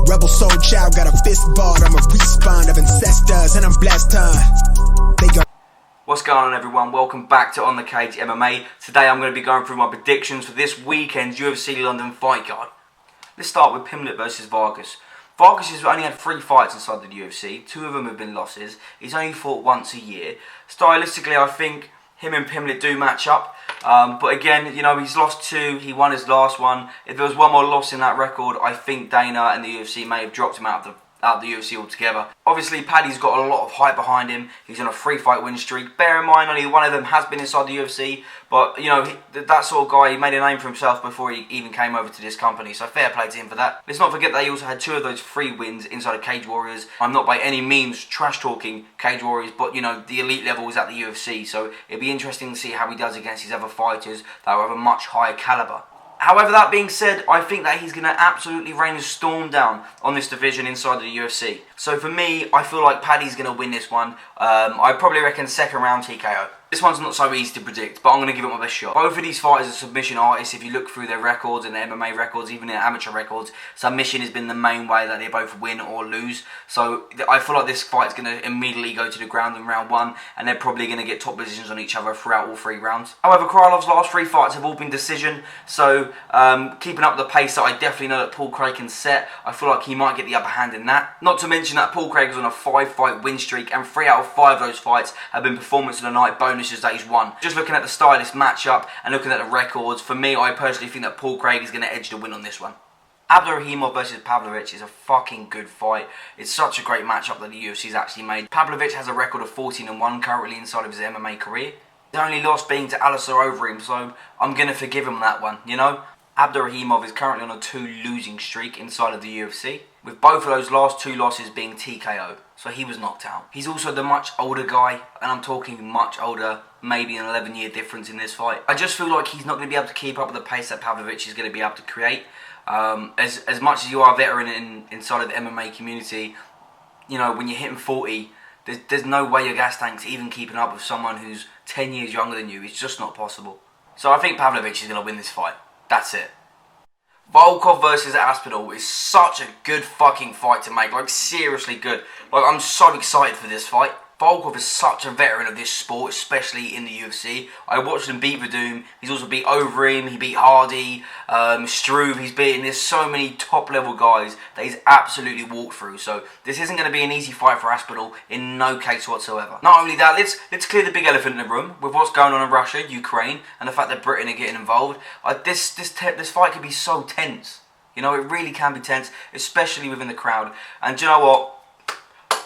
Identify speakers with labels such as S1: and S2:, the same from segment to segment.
S1: Rebel soul child, got a fist barred. I'm a respawn of ancestors, and I'm blessed, They go.
S2: What's going on, everyone? Welcome back to On The Cage MMA. Today I'm going to be going through my predictions for this weekend's UFC London Fight card. Let's start with Pimlet versus Vargas. Vargas has only had 3 fights inside the UFC. 2 of them have been losses. He's only fought once a year. Stylistically, I think him and Pimlet do match up. But again, you know, he's lost 2. He won his last one. If there was one more loss in that record, I think Dana and the UFC may have dropped him out of the UFC altogether. Obviously, Paddy's got a lot of hype behind him. He's on a 3-fight win streak. Bear in mind, only one of them has been inside the UFC. But, you know, that sort of guy, he made a name for himself before he even came over to this company. So fair play to him for that. Let's not forget that he also had 2 of those 3 wins inside of Cage Warriors. I'm not by any means trash-talking Cage Warriors, but, you know, the elite level is at the UFC. So it'd be interesting to see how he does against his other fighters that are of a much higher caliber. However, that being said, I think that he's going to absolutely rain a storm down on this division inside the UFC. So for me, I feel like Paddy's going to win this one. I probably reckon second round TKO. This one's not so easy to predict, but I'm going to give it my best shot. Both of these fighters are submission artists. If you look through their records and their MMA records, even their amateur records, submission has been the main way that they both win or lose. So I feel like this fight's going to immediately go to the ground in round 1, and they're probably going to get top positions on each other throughout all 3 rounds. However, Krylov's last 3 fights have all been decision, so keeping up the pace that I definitely know that Paul Craig can set, I feel like he might get the upper hand in that. Not to mention that Paul Craig is on a 5-fight win streak, and 3 out of 5 of those fights have been performance of the night bonuses that he's won. Just looking at the stylist matchup and looking at the records, for me, I personally think that Paul Craig is going to edge the win on this one. Abdulrahimov versus Pablo Rich is a fucking good fight. It's such a great matchup that the UFC's actually made. Pablo Rich has a record of 14-1 currently inside of his MMA career. His only loss being to Alistair Overeem, so I'm going to forgive him that one, you know? Abdulrahimov is currently on a 2 losing streak inside of the UFC, with both of those last 2 losses being TKO, so he was knocked out. He's also the much older guy, and I'm talking much older, maybe an 11-year difference in this fight. I just feel like he's not going to be able to keep up with the pace that Pavlovich is going to be able to create. As much as you are a veteran inside of the MMA community, you know, when you're hitting 40, there's no way your gas tank's even keeping up with someone who's 10 years younger than you. It's just not possible. So I think Pavlovich is going to win this fight. That's it. Volkov versus Aspinall is such a good fucking fight to make. Like, seriously good. Like, I'm so excited for this fight. Volkov is such a veteran of this sport, especially in the UFC. I watched him beat Verdum. He's also beat Overeem. He beat Hardy, Struve. He's beaten. There's so many top-level guys that he's absolutely walked through. So this isn't going to be an easy fight for Aspinall in no case whatsoever. Not only that, let's clear the big elephant in the room with what's going on in Russia, Ukraine, and the fact that Britain are getting involved. This fight could be so tense. You know, it really can be tense, especially within the crowd. And do you know what?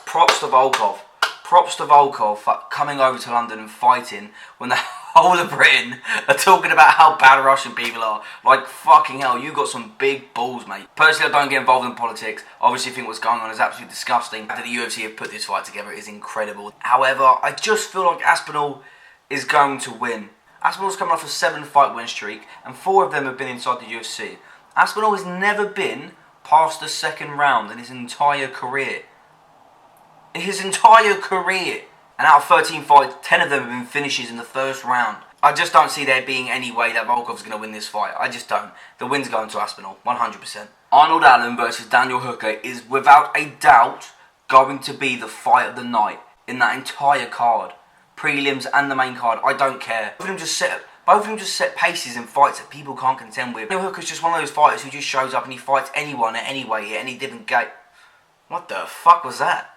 S2: Props to Volkov. Props to Volkov for coming over to London and fighting when the whole of Britain are talking about how bad Russian people are. Like, fucking hell, you got some big balls, mate. Personally, I don't get involved in politics. Obviously, I think what's going on is absolutely disgusting. The fact that the UFC have put this fight together is incredible. However, I just feel like Aspinall is going to win. Aspinall's coming off a 7-fight win streak, and 4 of them have been inside the UFC. Aspinall has never been past the 2nd round in his entire career. His entire career. And out of 13 fights, 10 of them have been finishes in the 1st round. I just don't see there being any way that Volkov's going to win this fight. I just don't. The win's going to Aspinall, 100%. Arnold Allen versus Daniel Hooker is without a doubt going to be the fight of the night in that entire card. Prelims and the main card, I don't care. Both of them just set paces in fights that people can't contend with. Daniel Hooker's just one of those fighters who just shows up and he fights anyone at any way, at any different gate. What the fuck was that?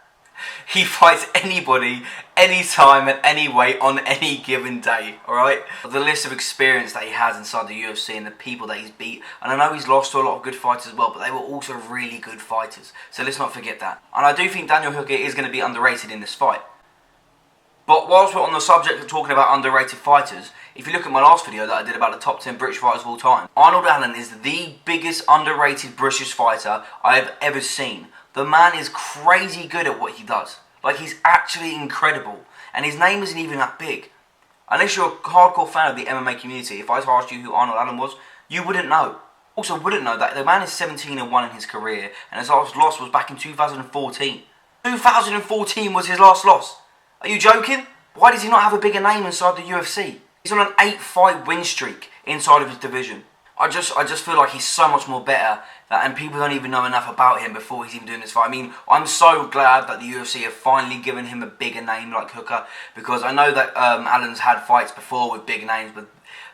S2: He fights anybody, anytime, and any way on any given day, alright? The list of experience that he has inside the UFC and the people that he's beat, and I know he's lost to a lot of good fighters as well, but they were also really good fighters, so let's not forget that. And I do think Daniel Hooker is going to be underrated in this fight. But whilst we're on the subject of talking about underrated fighters, if you look at my last video that I did about the top 10 British fighters of all time, Arnold Allen is the biggest underrated British fighter I have ever seen. The man is crazy good at what he does. Like, he's actually incredible. And his name isn't even that big. Unless you're a hardcore fan of the MMA community, if I asked you who Arnold Allen was, you wouldn't know. Also wouldn't know that the man is 17-1 in his career, and his last loss was back in 2014. 2014 was his last loss. Are you joking? Why does he not have a bigger name inside the UFC? He's on an 8-fight win streak inside of his division. I just feel like he's so much more better, and people don't even know enough about him before he's even doing this fight. I mean, I'm so glad that the UFC have finally given him a bigger name like Hooker, because I know that Allen's had fights before with big names, but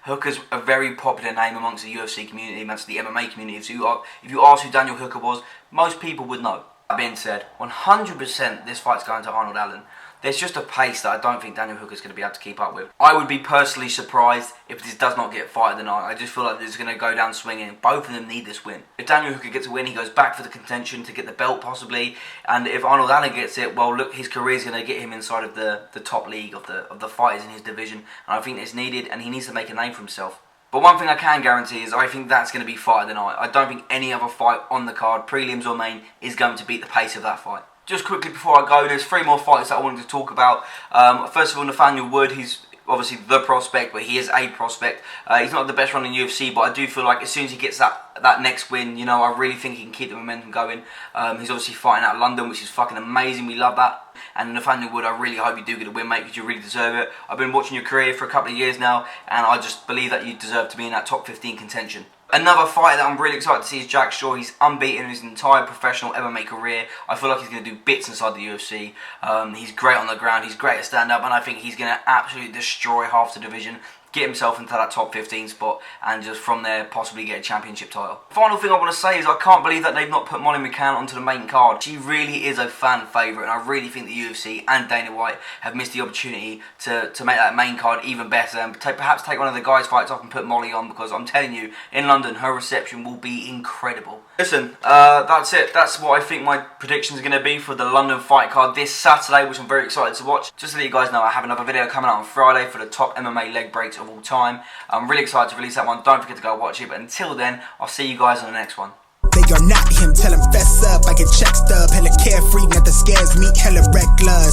S2: Hooker's a very popular name amongst the UFC community, amongst the MMA community. If you ask who Daniel Hooker was, most people would know. That being said, 100% this fight's going to Arnold Allen. There's just a pace that I don't think Daniel Hooker's going to be able to keep up with. I would be personally surprised if this does not get fight of the night. I just feel like this is going to go down swinging. Both of them need this win. If Daniel Hooker gets a win, he goes back for the contention to get the belt possibly. And if Arnold Allen gets it, well, look, his career is going to get him inside of the top league of the fighters in his division. And I think it's needed, and he needs to make a name for himself. But one thing I can guarantee is I think that's going to be fight of the night. I don't think any other fight on the card, prelims or main, is going to beat the pace of that fight. Just quickly before I go, there's 3 more fights that I wanted to talk about. First of all, Nathaniel Wood, he's obviously the prospect, but he is a prospect. He's not the best runner in UFC, but I do feel like as soon as he gets that next win, you know, I really think he can keep the momentum going. He's obviously fighting out of London, which is fucking amazing. We love that. And Nathaniel Wood, I really hope you do get a win, mate, because you really deserve it. I've been watching your career for a couple of years now, and I just believe that you deserve to be in that top 15 contention. Another fighter that I'm really excited to see is Jack Shaw. He's unbeaten in his entire professional MMA career. I feel like he's going to do bits inside the UFC. He's great on the ground. He's great at stand-up, and I think he's going to absolutely destroy half the division, get himself into that top 15 spot, and just from there possibly get a championship title. Final thing I want to say is I can't believe that they've not put Molly McCann onto the main card. She really is a fan favourite, and I really think the UFC and Danawhite have missed the opportunity to make that main card even better, and perhaps take one of the guys' fights off and put Molly on, because I'm telling you, in London, her reception will be incredible. Listen, that's it. That's what I think my predictions are going to be for the London fight card this Saturday, which I'm very excited to watch. Just to let you guys know, I have another video coming out on Friday for the top MMA leg breaks of all time. I'm really excited to release that one. Don't forget to go watch it. But until then, I'll see you guys on the next one.
S1: They are not him, tell him fess up. I get check stub, hella carefree, nothing scares me, hella reckless.